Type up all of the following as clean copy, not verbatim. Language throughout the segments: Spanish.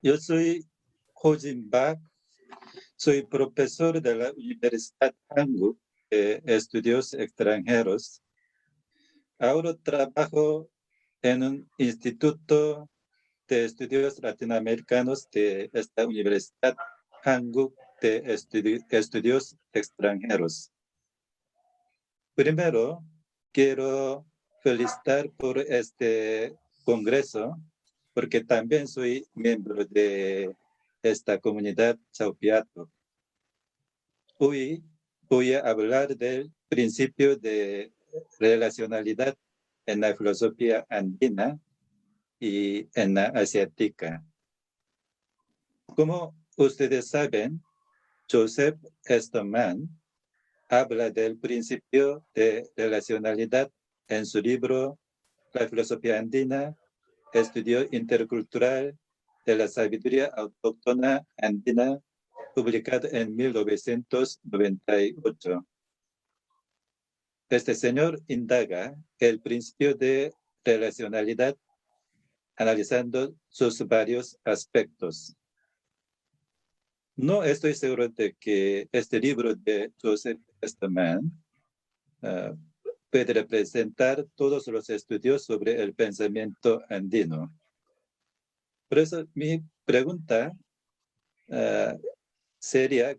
Yo soy Ho Jin Bak, soy profesor de la Universidad Hanguk de Estudios Extranjeros. Ahora trabajo en un instituto de estudios latinoamericanos de esta Universidad Hanguk de Estudios Extranjeros. Primero, quiero felicitar por este congreso, porque también soy miembro de esta comunidad Chaupiato. Hoy voy a hablar del principio de relacionalidad en la filosofía andina y en la asiática. Como ustedes saben, Joseph Esterman habla del principio de relacionalidad en su libro La filosofía andina, estudio intercultural de la sabiduría autóctona andina, publicado en 1998. Este señor indaga el principio de relacionalidad analizando sus varios aspectos. No estoy seguro de que este libro de Joseph Esterman puede representar todos los estudios sobre el pensamiento andino. Por eso mi pregunta sería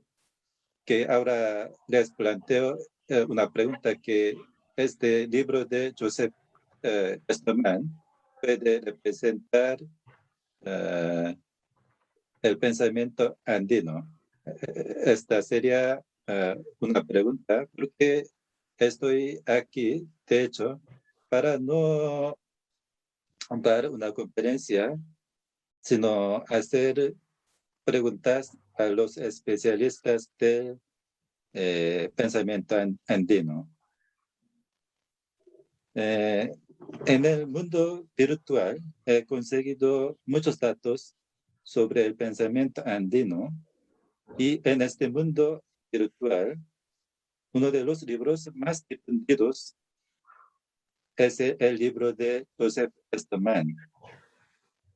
que ahora les planteo una pregunta que este libro de Joseph Esterman puede representar el pensamiento andino. Esta sería una pregunta porque estoy aquí, de hecho, para no dar una conferencia, sino hacer preguntas a los especialistas del pensamiento andino. En el mundo virtual he conseguido muchos datos sobre el pensamiento andino y en este mundo virtual, uno de los libros más difundidos es el libro de Joseph Esterman.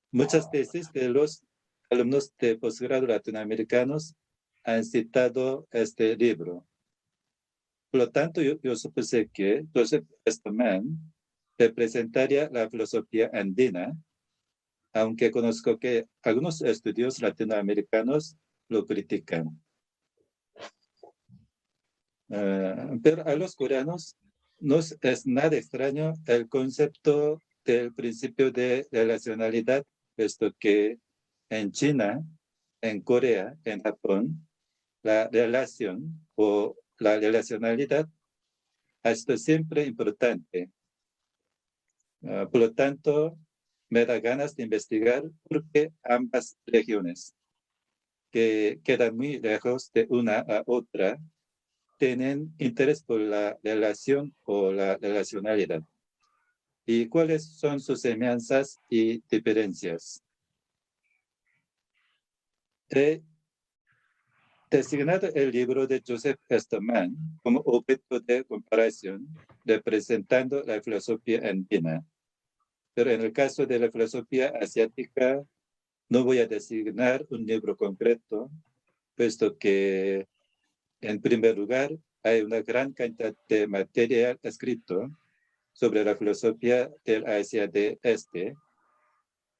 Muchas tesis de los alumnos de posgrado latinoamericanos han citado este libro. Por lo tanto, yo supuse que Joseph Esterman representaría la filosofía andina, aunque conozco que algunos estudios latinoamericanos lo critican. Pero a los coreanos no es nada extraño el concepto del principio de relacionalidad, puesto que en China, en Corea, en Japón, la relación o la relacionalidad ha sido siempre importante. Por lo tanto, me da ganas de investigar por qué ambas regiones, que quedan muy lejos de una a otra, tienen interés por la relación o la relacionalidad. ¿Y cuáles son sus semejanzas y diferencias? He designado el libro de Joseph Esterman como objeto de comparación, representando la filosofía andina. Pero en el caso de la filosofía asiática, no voy a designar un libro concreto, puesto que, en primer lugar, hay una gran cantidad de material escrito sobre la filosofía del Asia de Este,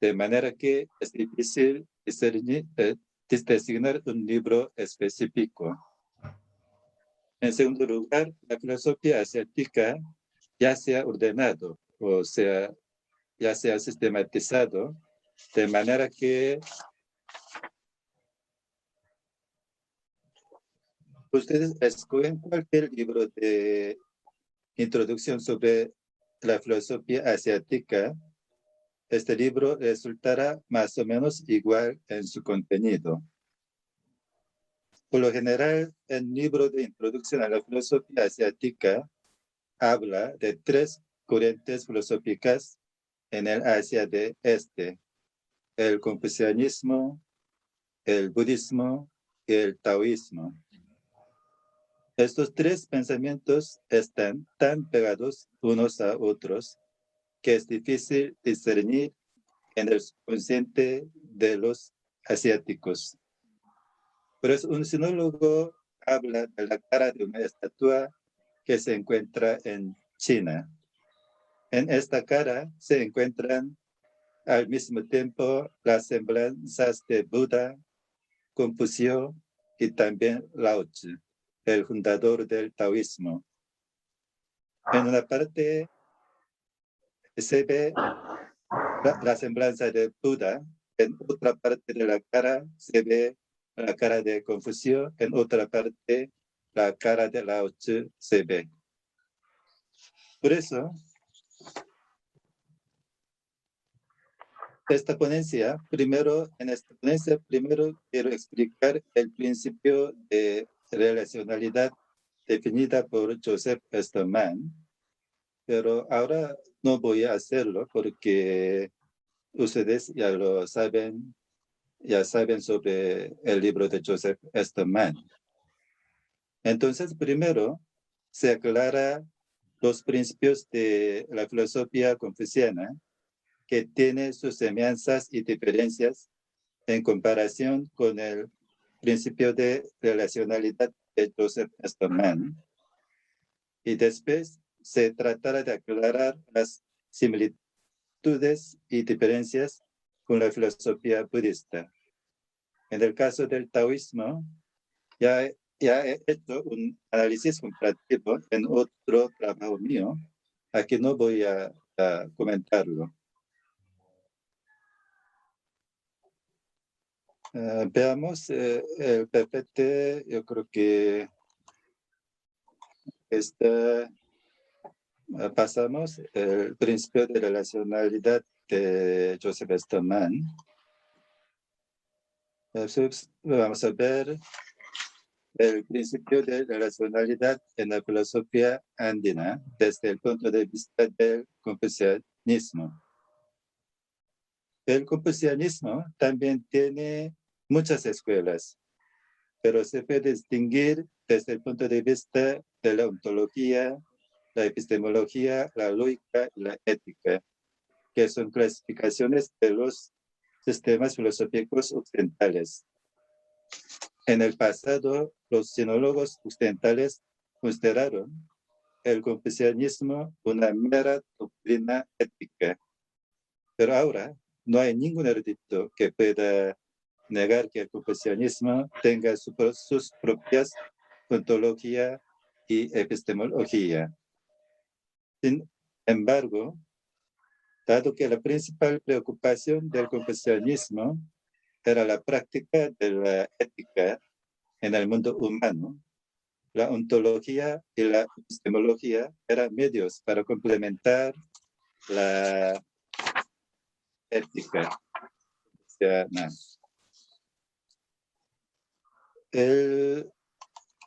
de manera que es difícil designar un libro específico. En segundo lugar, la filosofía asiática ya se ha ordenado, o sea, ya se ha sistematizado, de manera que ustedes escogen cualquier libro de introducción sobre la filosofía asiática. Este libro resultará más o menos igual en su contenido. Por lo general, el libro de introducción a la filosofía asiática habla de tres corrientes filosóficas en el Asia de Este: el confucianismo, el budismo y el taoísmo. Estos tres pensamientos están tan pegados unos a otros que es difícil discernir en el subconsciente de los asiáticos. Por eso un sinólogo habla de la cara de una estatua que se encuentra en China. En esta cara se encuentran al mismo tiempo las semblanzas de Buda, Confucio y también Lao Tzu, el fundador del taoísmo. En una parte se ve la semblanza de Buda, en otra parte de la cara se ve la cara de Confucio, en otra parte la cara de Lao Tzu se ve. Por eso, en esta ponencia primero quiero explicar el principio de relacionalidad definida por Joseph Esterman, pero ahora no voy a hacerlo porque ustedes ya saben sobre el libro de Joseph Esterman. Entonces, primero se aclara los principios de la filosofía confuciana, que tiene sus semejanzas y diferencias en comparación con el principio de relacionalidad de Joseph Esterman. Y después se tratará de aclarar las similitudes y diferencias con la filosofía budista. En el caso del taoísmo, ya he hecho un análisis comparativo en otro trabajo mío. Aquí no voy a comentarlo. Veamos el PPT. Yo creo que pasamos el principio de relacionalidad de Joseph Esterman. Vamos a ver el principio de relacionalidad en la filosofía andina desde el punto de vista del confucianismo. El confucianismo también tiene muchas escuelas, pero se puede distinguir desde el punto de vista de la ontología, la epistemología, la lógica y la ética, que son clasificaciones de los sistemas filosóficos occidentales. En el pasado, los sinólogos occidentales consideraron el confucianismo una mera doctrina ética, pero ahora no hay ningún erudito que pueda negar que el confucianismo tenga sus propias ontología y epistemología. Sin embargo, dado que la principal preocupación del confucianismo era la práctica de la ética en el mundo humano, la ontología y la epistemología eran medios para complementar la ética cristiana. El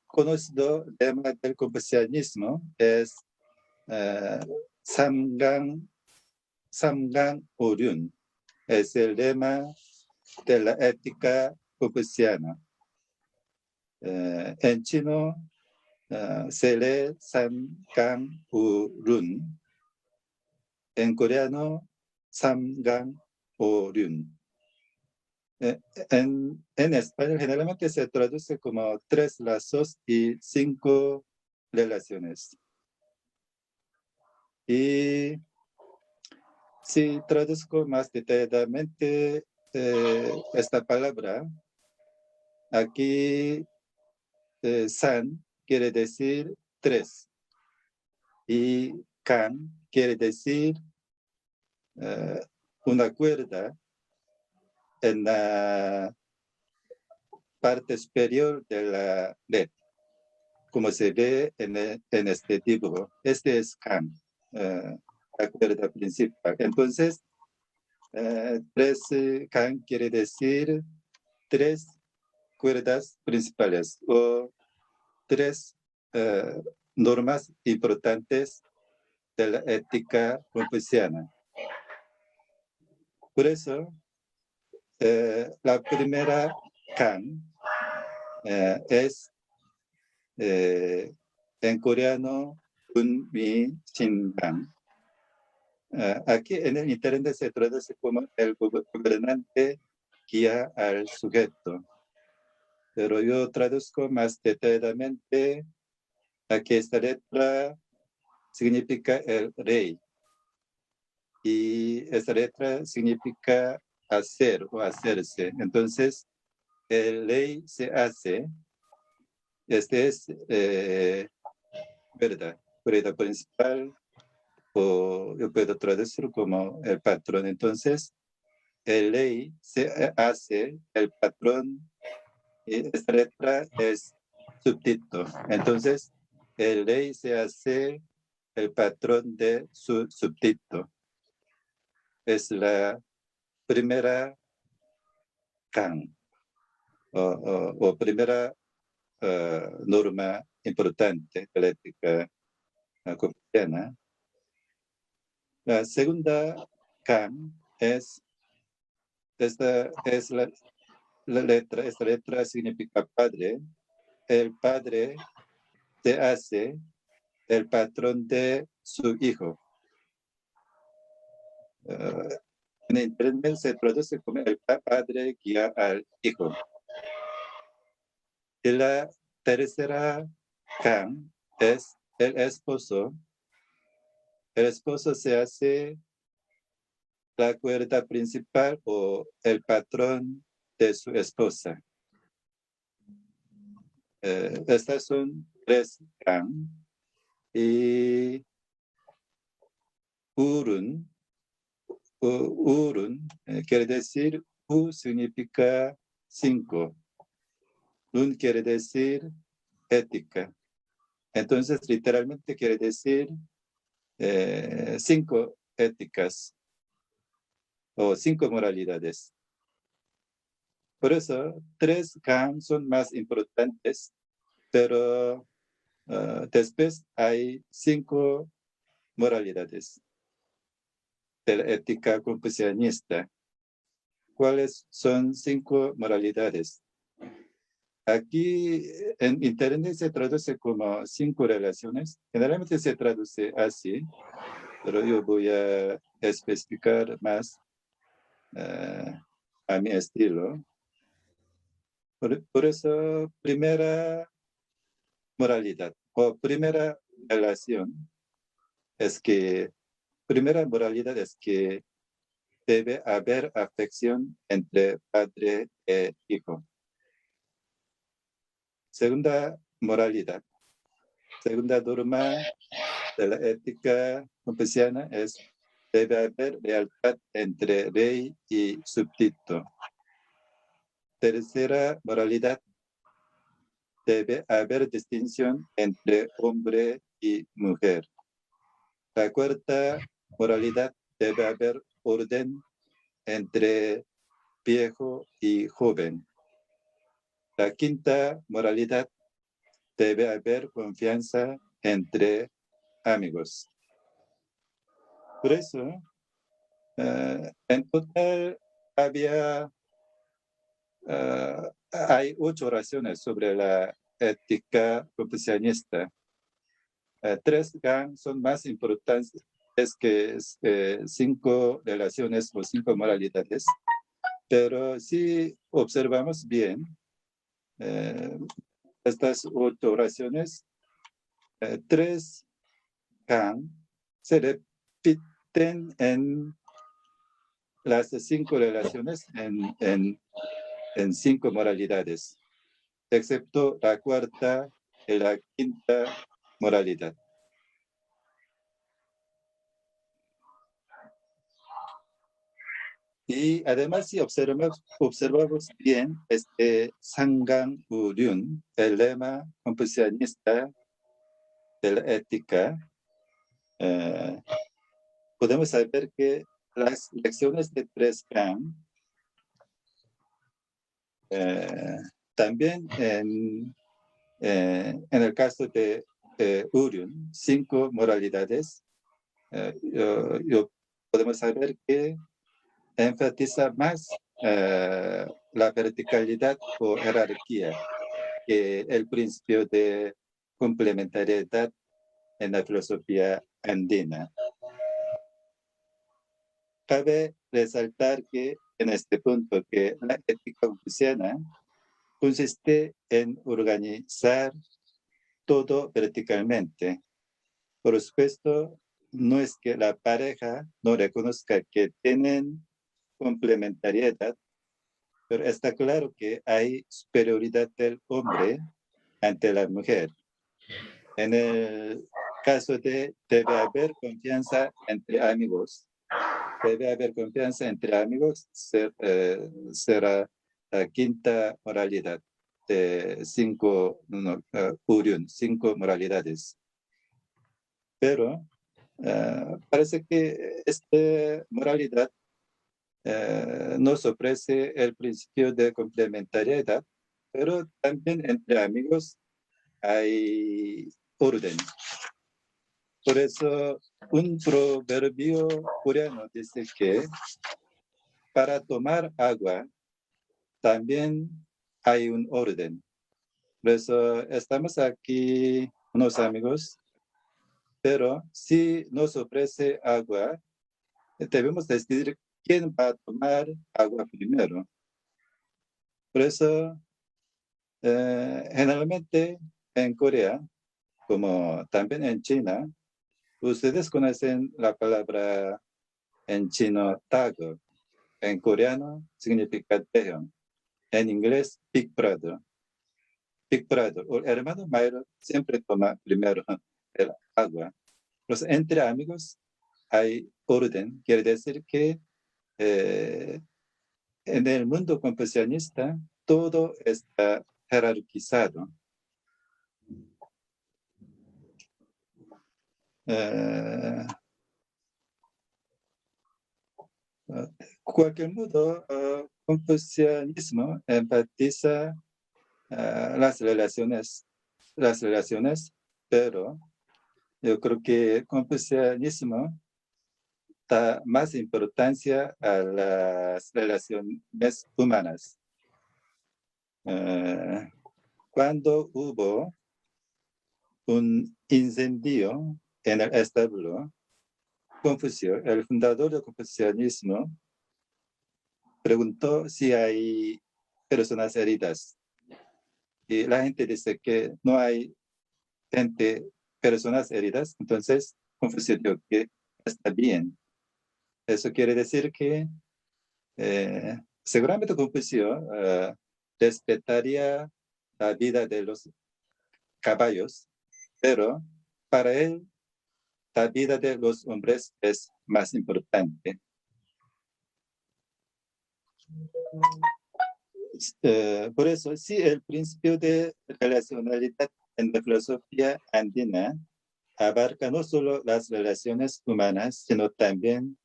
conocido lema del confucianismo es Samgang Oryun. Es el lema de la ética confuciana. En chino se lee Samgang Oryun. En coreano, Samgang Oryun. En español generalmente se traduce como 3 lazos y 5 relaciones. Y si traduzco más detalladamente esta palabra, aquí san quiere decir 3 y kan quiere decir una cuerda en la parte superior de la red, como se ve en este dibujo. Este es kan, la cuerda principal. Entonces, 3 kan quiere decir 3 cuerdas principales o 3 normas importantes de la ética confuciana. Por eso, la primera kan es en coreano Unmi Shingang. Aquí en el internet se traduce como el gobernante guía al sujeto. Pero yo traduzco más detalladamente a que esta letra significa el rey. Y esta letra significa hacer o hacerse. Entonces, el rey se hace. Este es verdad principal, o yo puedo traducir como el patrón. Entonces, el rey se hace, el patrón, y esta letra es subtítulo. Entonces, el rey se hace el patrón de su subtítulo. Es la primera can o primera norma importante de la ética cotidiana. La segunda can es, esta letra significa padre. El padre se hace el patrón de su hijo. En internet se traduce como el padre guía al hijo. Y la tercera can es el esposo. El esposo se hace la cuerda principal o el patrón de su esposa. Estas son tres can. Y urun quiere decir, u significa 5. Un quiere decir ética. Entonces, literalmente quiere decir 5 éticas o 5 moralidades. Por eso, 3 kan son más importantes, pero después hay 5 moralidades de la ética confucianista. ¿Cuáles son 5 moralidades? Aquí en internet se traduce como 5 relaciones. Generalmente se traduce así, pero yo voy a especificar más a mi estilo. Por eso, primera moralidad o primera relación primera moralidad es que debe haber afección entre padre e hijo. Segunda moralidad, segunda norma de la ética confuciana es debe haber lealtad entre rey y súbdito. Tercera moralidad, debe haber distinción entre hombre y mujer. La cuarta moralidad, debe haber orden entre viejo y joven. La quinta moralidad, debe haber confianza entre amigos. Por eso, en total hay 8 oraciones sobre la ética confucianista. 3 kan son más importantes que 5 relaciones o 5 moralidades. Pero si observamos bien, estas 8 oraciones, 3 kan se repiten en las 5 relaciones en 5 moralidades, excepto la cuarta y la quinta moralidad. Y además, si observamos bien Sangang Uryun, el lema confucianista de la ética, podemos saber que las lecciones de 3 kan también en el caso de Uryun, 5 moralidades, podemos saber que enfatiza más la verticalidad o jerarquía que el principio de complementariedad en la filosofía andina. Cabe resaltar que en este punto que la ética confuciana consiste en organizar todo verticalmente. Por supuesto, no es que la pareja no reconozca que tienen complementariedad, pero está claro que hay superioridad del hombre ante la mujer. En el caso de debe haber confianza entre amigos, debe haber confianza entre amigos, será la quinta moralidad de cinco moralidades. Pero parece que esta moralidad nos ofrece el principio de complementariedad, pero también entre amigos hay orden. Por eso un proverbio coreano dice que para tomar agua también hay un orden. Por eso estamos aquí unos amigos, pero si nos ofrece agua, debemos decidir quién va a tomar agua primero. Por eso, generalmente en Corea, como también en China, ustedes conocen la palabra en chino tago. En coreano significa tejeon. En inglés, Big Brother. Big Brother, o hermano mayor, siempre toma primero el agua. Los entre amigos hay orden. Quiere decir que en el mundo confucianista todo está jerarquizado. Cualquier modo, confucianismo enfatiza las relaciones, pero yo creo que el confucianismo da más importancia a las relaciones humanas. Cuando hubo un incendio en el establo, Confucio, el fundador del confucianismo, preguntó si hay personas heridas. Y la gente dice que no hay personas heridas, entonces Confucio dijo que está bien. Eso quiere decir que seguramente Confucio respetaría la vida de los caballos, pero para él la vida de los hombres es más importante. Por eso, sí, el principio de relacionalidad en la filosofía andina abarca no solo las relaciones humanas, sino también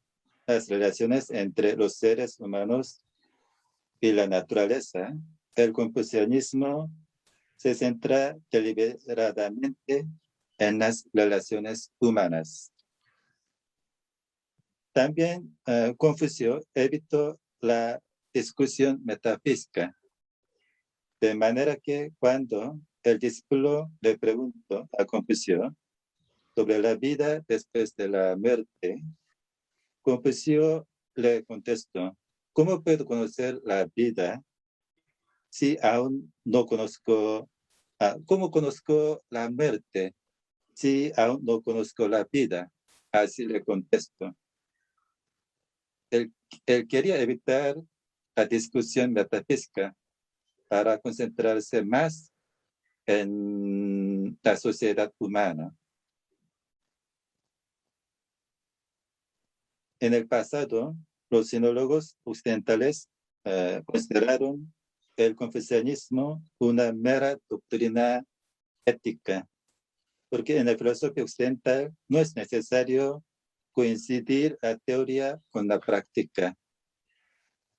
las relaciones entre los seres humanos y la naturaleza. El confucianismo se centra deliberadamente en las relaciones humanas. También Confucio evitó la discusión metafísica, de manera que cuando el discípulo le preguntó a Confucio sobre la vida después de la muerte, Confucio le contestó: ¿cómo puedo conocer la vida si aún no conozco, cómo conozco la muerte si aún no conozco la vida? Así le contesto. Él quería evitar la discusión metafísica para concentrarse más en la sociedad humana. En el pasado, los sinólogos occidentales consideraron el confucianismo una mera doctrina ética, porque en la filosofía occidental no es necesario coincidir la teoría con la práctica.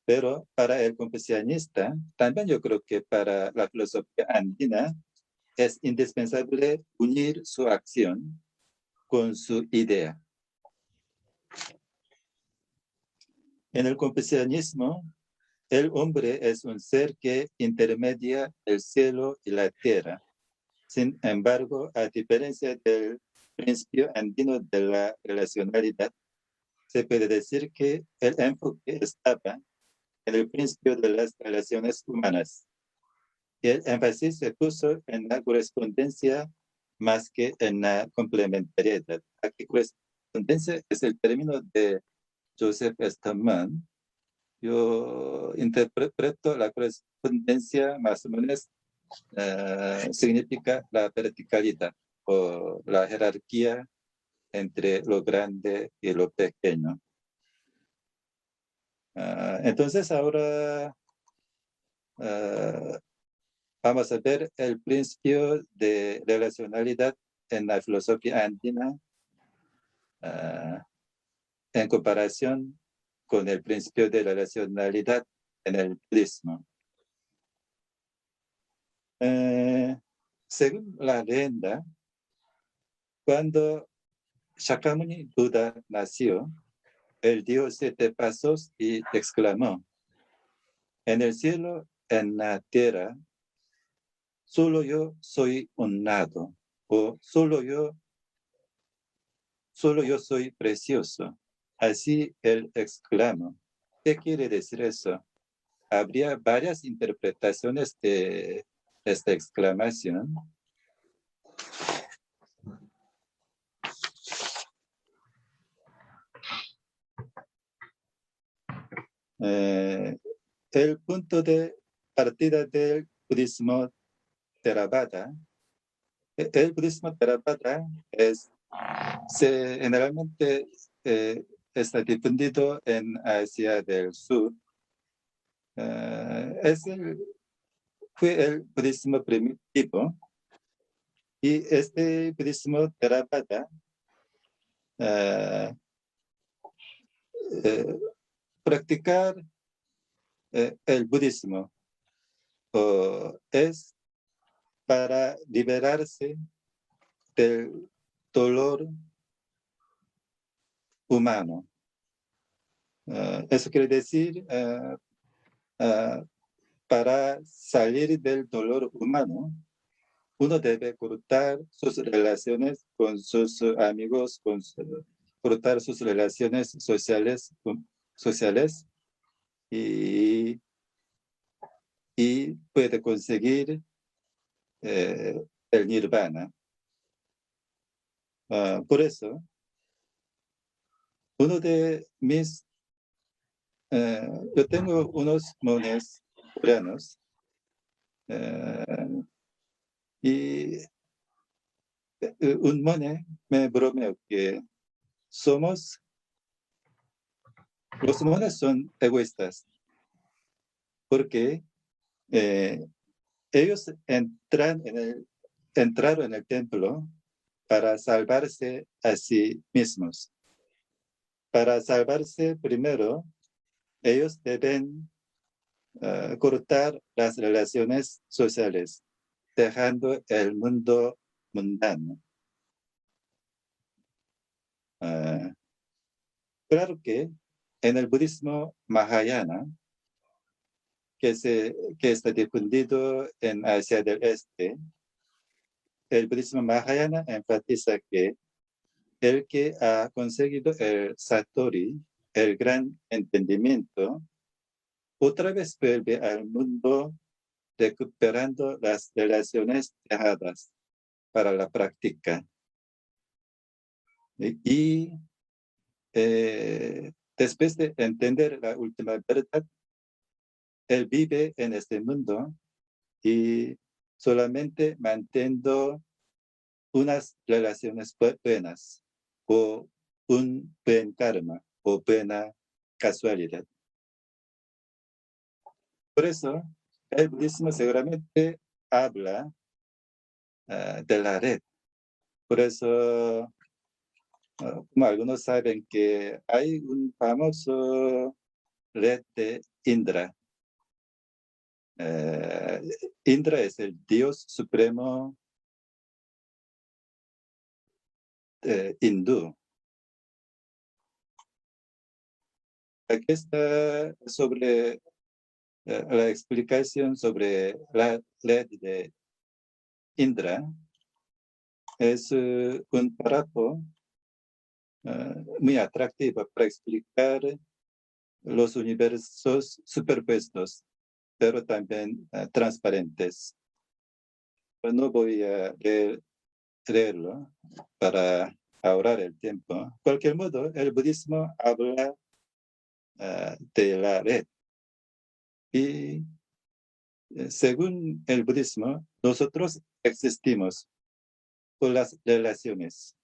Pero para el confucianista, también yo creo que para la filosofía andina, es indispensable unir su acción con su idea. En el confucianismo, el hombre es un ser que intermedia el cielo y la tierra. Sin embargo, a diferencia del principio andino de la relacionalidad, se puede decir que el enfoque estaba en el principio de las relaciones humanas. El énfasis se puso en la correspondencia más que en la complementariedad. Aquí correspondencia es el término de Joseph Stallman. Yo interpreto la correspondencia más o menos significa la verticalidad o la jerarquía entre lo grande y lo pequeño. Entonces ahora vamos a ver el principio de relacionalidad en la filosofía andina en comparación con el principio de relacionalidad en el budismo. Según la leyenda, cuando Shakyamuni Buda nació, él dio 7 pasos y exclamó: en el cielo, en la tierra, solo yo soy honrado, o solo yo soy precioso. Así él exclamó. ¿Qué quiere decir eso? Habría varias interpretaciones de esta exclamación. El punto de partida del budismo Theravada, el budismo Theravada generalmente está difundido en Asia del Sur. Fue el budismo primitivo, y este budismo Theravada practicar el budismo es para liberarse del dolor humano. Eso quiere decir, para salir del dolor humano, uno debe cortar sus relaciones con sus amigos, cortar sus relaciones sociales y puede conseguir el nirvana. Por eso, yo tengo unos monjes coreanos y un monje me bromeó que los monjes son egoístas porque ellos entraron en el templo para salvarse a sí mismos. Para salvarse primero, ellos deben cortar las relaciones sociales, dejando el mundo mundano. Claro que en el budismo Mahayana, que está difundido en Asia del Este, el budismo Mahayana enfatiza que el que ha conseguido el Satori, el gran entendimiento, otra vez vuelve al mundo recuperando las relaciones dejadas para la práctica. Y después de entender la última verdad, él vive en este mundo y solamente manteniendo unas relaciones buenas o un buen karma o buena casualidad. Por eso, el budismo seguramente habla de la red. Por eso, como algunos saben que hay un famoso red de Indra. Indra es el dios supremo hindú. Aquí está sobre la explicación sobre la red de Indra. Es un párrafo muy atractivo para explicar los universos superpuestos, pero también transparentes. No voy a leerlo para ahorrar el tiempo. De cualquier modo, el budismo habla de la red. Y según el budismo, nosotros existimos por las relaciones.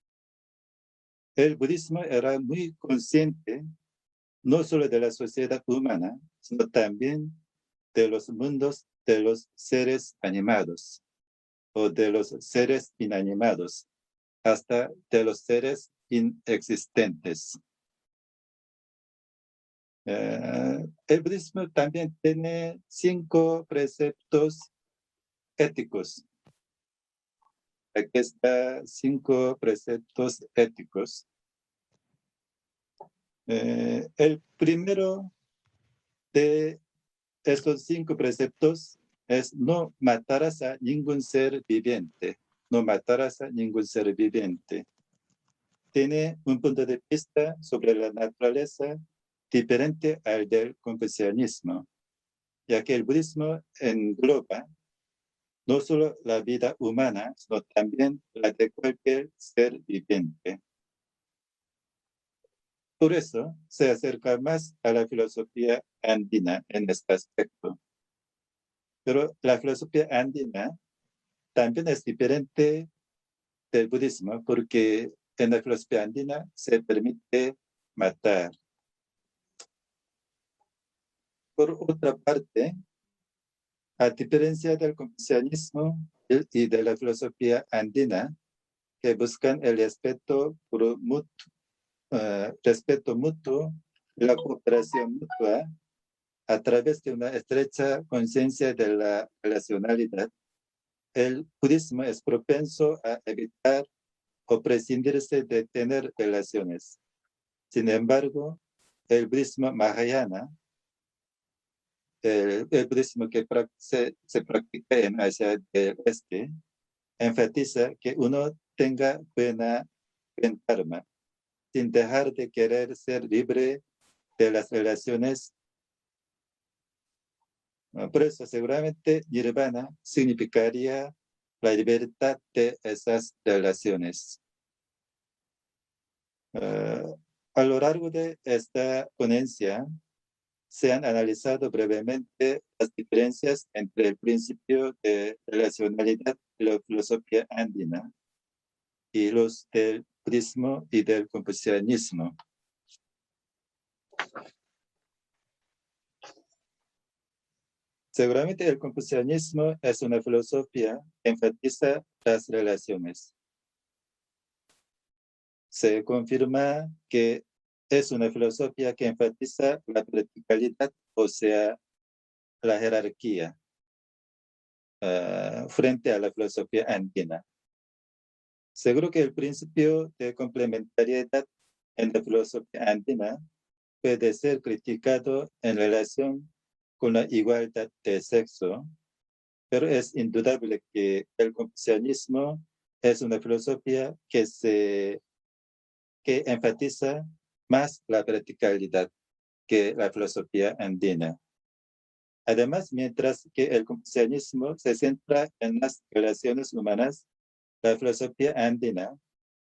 El budismo era muy consciente no solo de la sociedad humana, sino también de los mundos de los seres animados o de los seres inanimados, hasta de los seres inexistentes. El budismo también tiene 5 preceptos éticos. Aquí están 5 preceptos éticos. El primero de estos 5 preceptos es no matarás a ningún ser viviente. No matarás a ningún ser viviente. Tiene un punto de vista sobre la naturaleza diferente al del confucianismo, ya que el budismo engloba no solo la vida humana, sino también la de cualquier ser viviente. Por eso se acerca más a la filosofía andina en este aspecto. Pero la filosofía andina también es diferente del budismo porque en la filosofía andina se permite matar. Por otra parte, a diferencia del confucianismo y de la filosofía andina, que buscan el respeto mutuo y la cooperación mutua a través de una estrecha conciencia de la relacionalidad, el budismo es propenso a evitar o prescindirse de tener relaciones. Sin embargo, el budismo Mahayana, el budismo que se practica en Asia del Este, enfatiza que uno tenga buen karma, sin dejar de querer ser libre de las relaciones. Por eso, seguramente Nirvana significaría la libertad de esas relaciones. A lo largo de esta ponencia, se han analizado brevemente las diferencias entre el principio de relacionalidad y la filosofía andina y los del budismo y del confucianismo. Seguramente el confucianismo es una filosofía que enfatiza las relaciones. Se confirma que es una filosofía que enfatiza la verticalidad, o sea, la jerarquía, frente a la filosofía andina. Seguro que el principio de complementariedad en la filosofía andina puede ser criticado en relación con la igualdad de sexo, pero es indudable que el confucianismo es una filosofía que enfatiza más la verticalidad que la filosofía andina. Además, mientras que el confucianismo se centra en las relaciones humanas, la filosofía andina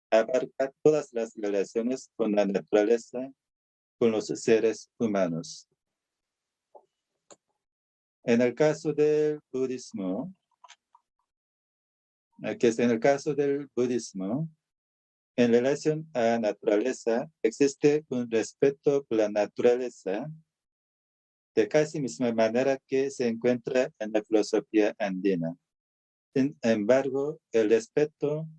abarca todas las relaciones con la naturaleza, con los seres humanos. En el caso del budismo, en relación a la naturaleza, existe un respeto por la naturaleza de casi misma manera que se encuentra en la filosofía andina. Sin embargo, el respeto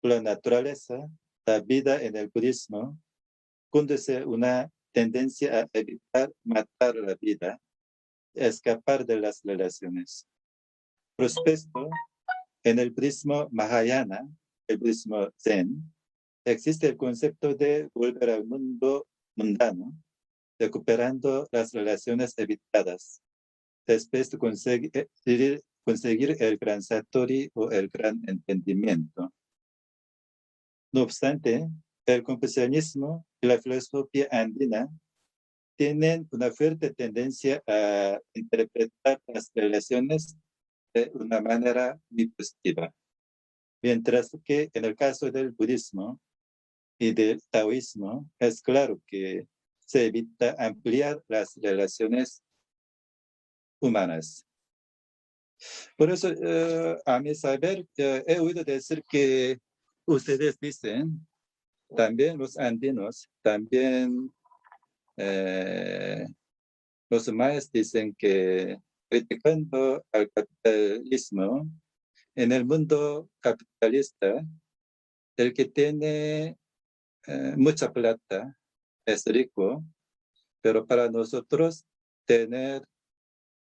por la naturaleza, la vida en el budismo, conduce a una tendencia a evitar matar la vida, a escapar de las relaciones. Por supuesto, en el budismo Mahayana, el budismo Zen, existe el concepto de volver al mundo mundano, recuperando las relaciones evitadas, después de conseguir el gran satori o el gran entendimiento. No obstante, el confucianismo y la filosofía andina tienen una fuerte tendencia a interpretar las relaciones de una manera muy positiva. Mientras que en el caso del budismo y del taoísmo, es claro que se evita ampliar las relaciones humanas. Por eso, a mi saber, he oído decir que ustedes dicen, también los andinos, también los mayas dicen que criticando al capitalismo, en el mundo capitalista, el que tiene mucha plata es rico, pero para nosotros tener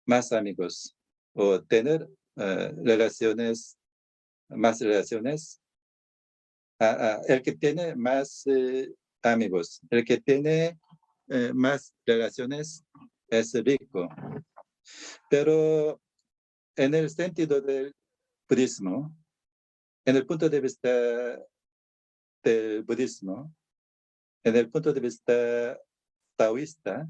más amigos o tener relaciones, más relaciones, el que tiene más amigos, el que tiene más relaciones es rico. Pero en el sentido del budismo, en el punto de vista del budismo, en el punto de vista taoísta,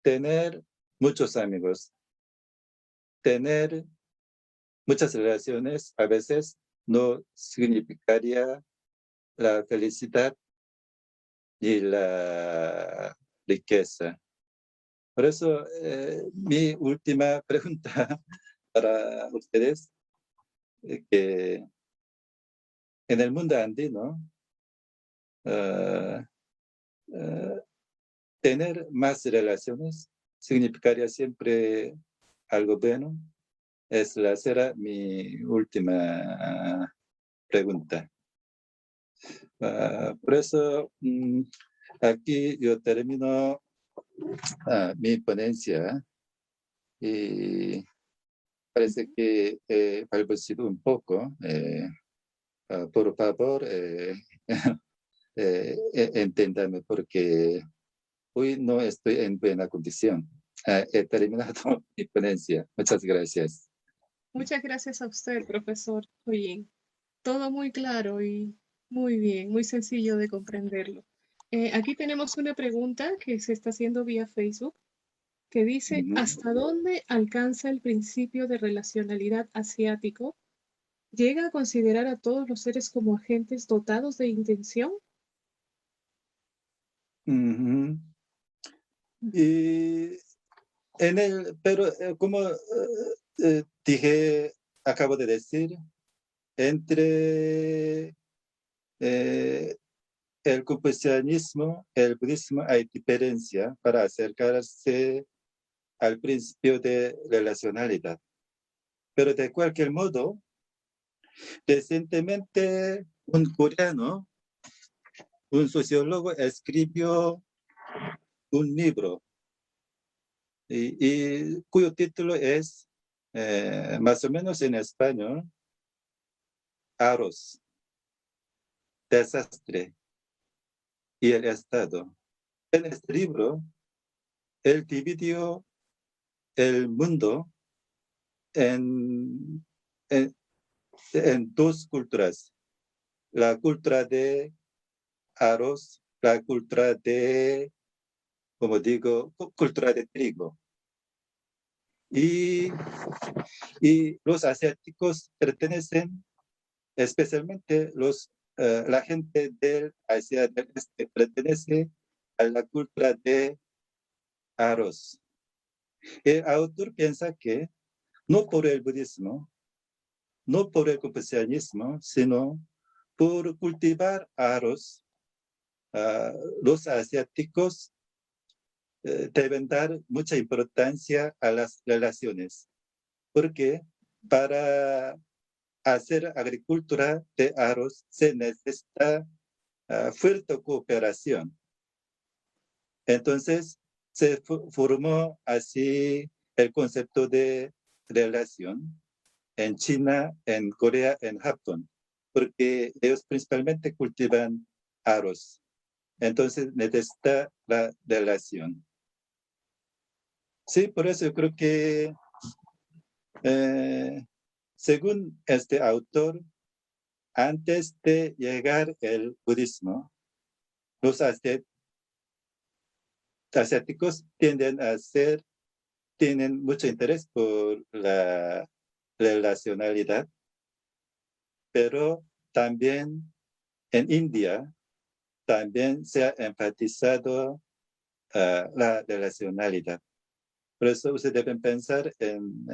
tener muchos amigos, tener muchas relaciones a veces no significaría la felicidad y la riqueza. Por eso, mi última pregunta para ustedes, que en el mundo andino, uh, uh, tener más relaciones significaría siempre algo bueno. Será mi última pregunta. Por eso, aquí yo termino mi ponencia y parece que he balbuceado un poco. Por favor, enténdame porque hoy no estoy en buena condición. He terminado mi ponencia. Muchas gracias. Muchas gracias a usted, profesor Hoyin. Todo muy claro y muy bien, muy sencillo de comprenderlo. Aquí tenemos una pregunta que se está haciendo vía Facebook que dice, ¿hasta dónde alcanza el principio de relacionalidad asiático? ¿Llega a considerar a todos los seres como agentes dotados de intención? Y pero como dije, acabo de decir, entre el confucianismo y el budismo hay diferencia para acercarse al principio de relacionalidad. Pero de cualquier modo, recientemente un coreano, un sociólogo, escribió un libro y cuyo título es, más o menos en español, Aros, desastre y el Estado. En este libro, él dividió el mundo en, en, en dos culturas. La cultura de Aros, la cultura de, como digo, cultura de trigo. Y, y los asiáticos pertenecen, especialmente la gente del Asia del Este, pertenece a la cultura de Aros. El autor piensa que no por el budismo, no por el confucianismo, sino por cultivar Aros, los asiáticos deben dar mucha importancia a las relaciones, porque para hacer agricultura de Aros se necesita fuerte cooperación. Entonces, se formó así el concepto de relación en China, en Corea, en Japón, porque ellos principalmente cultivan Aros. Entonces, necesita la relación. Sí, por eso yo creo que, según este autor, antes de llegar el budismo, los asiáticos tienen mucho interés por la relacionalidad, pero también en India también se ha enfatizado la relacionalidad. Por eso ustedes deben pensar en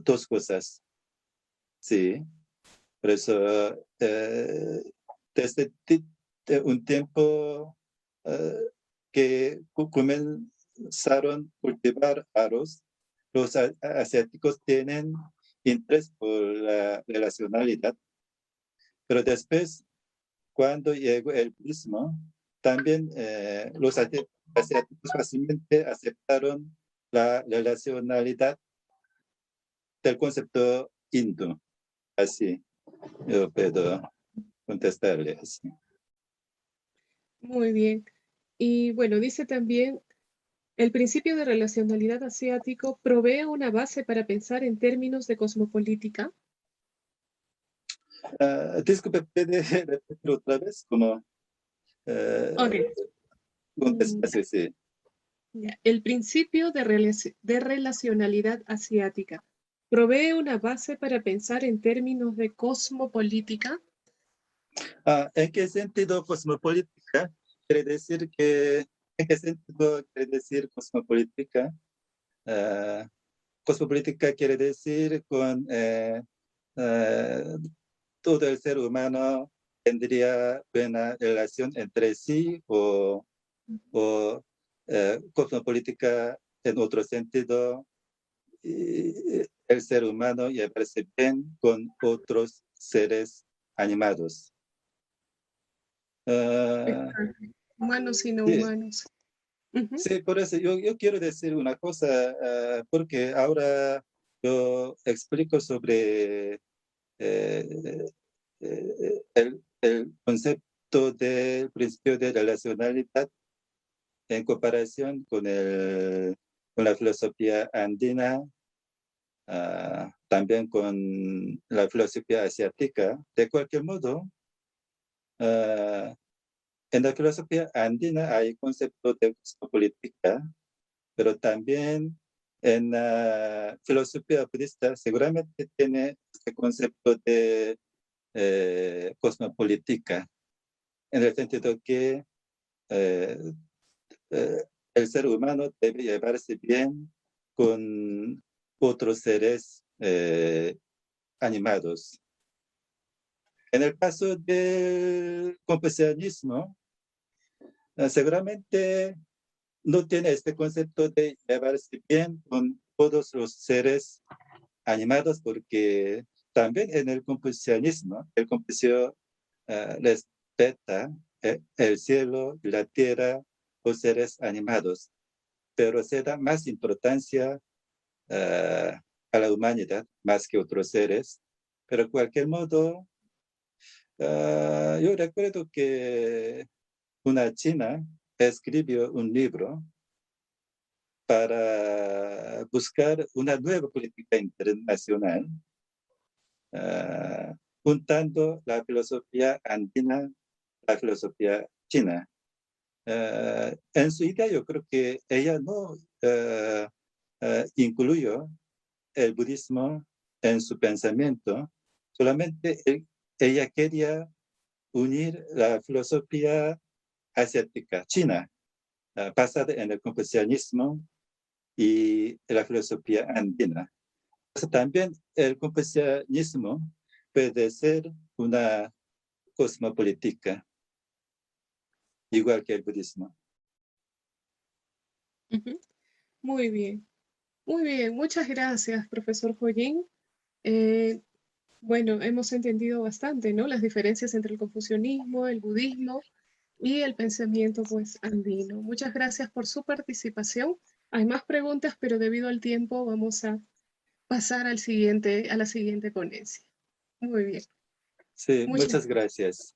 dos cosas. Sí, por eso desde un tiempo que comenzaron a cultivar arroz, los asiáticos tienen interés por la relacionalidad, pero después, cuando llegó el budismo, también los asiáticos fácilmente aceptaron la relacionalidad del concepto hindú. Así, yo puedo contestarle así. Muy bien. Y bueno, dice también, el principio de relacionalidad asiático provee una base para pensar en términos de cosmopolítica. Disculpe, ¿puede repetir otra vez? Como Ok. contestación, sí. Ya. El principio de relacionalidad asiática provee una base para pensar en términos de cosmopolítica. ¿En qué sentido cosmopolítica? Quiere decir que, ¿en qué sentido quiere decir cosmopolítica? Cosmopolítica quiere decir con todo el ser humano tendría buena relación entre sí o cosmopolítica en otro sentido, el ser humano llevarse bien con otros seres animados. Exacto. Humanos y no Sí, humanos. Ujú. sí, por eso yo quiero decir una cosa, porque ahora yo explico sobre eh, el concepto del principio de relacionalidad en comparación con la filosofía andina, también con la filosofía asiática. De cualquier modo, ah, en la filosofía andina hay conceptos de cosmopolítica, pero también en la filosofía budista seguramente tiene este concepto de cosmopolítica, en el sentido que eh, eh, el ser humano debe llevarse bien con otros seres animados. En el caso del confucianismo, seguramente no tiene este concepto de llevarse bien con todos los seres animados, porque también en el confucianismo, el Confucio respeta el cielo, la tierra, los seres animados, pero se da más importancia a la humanidad más que otros seres. Pero de cualquier modo, yo recuerdo que una china escribió un libro para buscar una nueva política internacional, juntando la filosofía andina, la filosofía china. En su idea, yo creo que ella no incluyó el budismo en su pensamiento, solamente ella quería unir la filosofía asiática china, basada en el confucianismo y la filosofía andina. Entonces, también el confucianismo puede ser una cosmopolítica, igual que el budismo. Ujú. Muy bien. Muy bien. Muchas gracias, profesor Joyin. Eh, bueno, hemos entendido bastante, ¿no? Las diferencias entre el confucianismo, el budismo y el pensamiento, pues, andino. Muchas gracias por su participación. Hay más preguntas, pero debido al tiempo vamos a pasar a la siguiente ponencia. Muy bien. Sí, Muchas muchas gracias.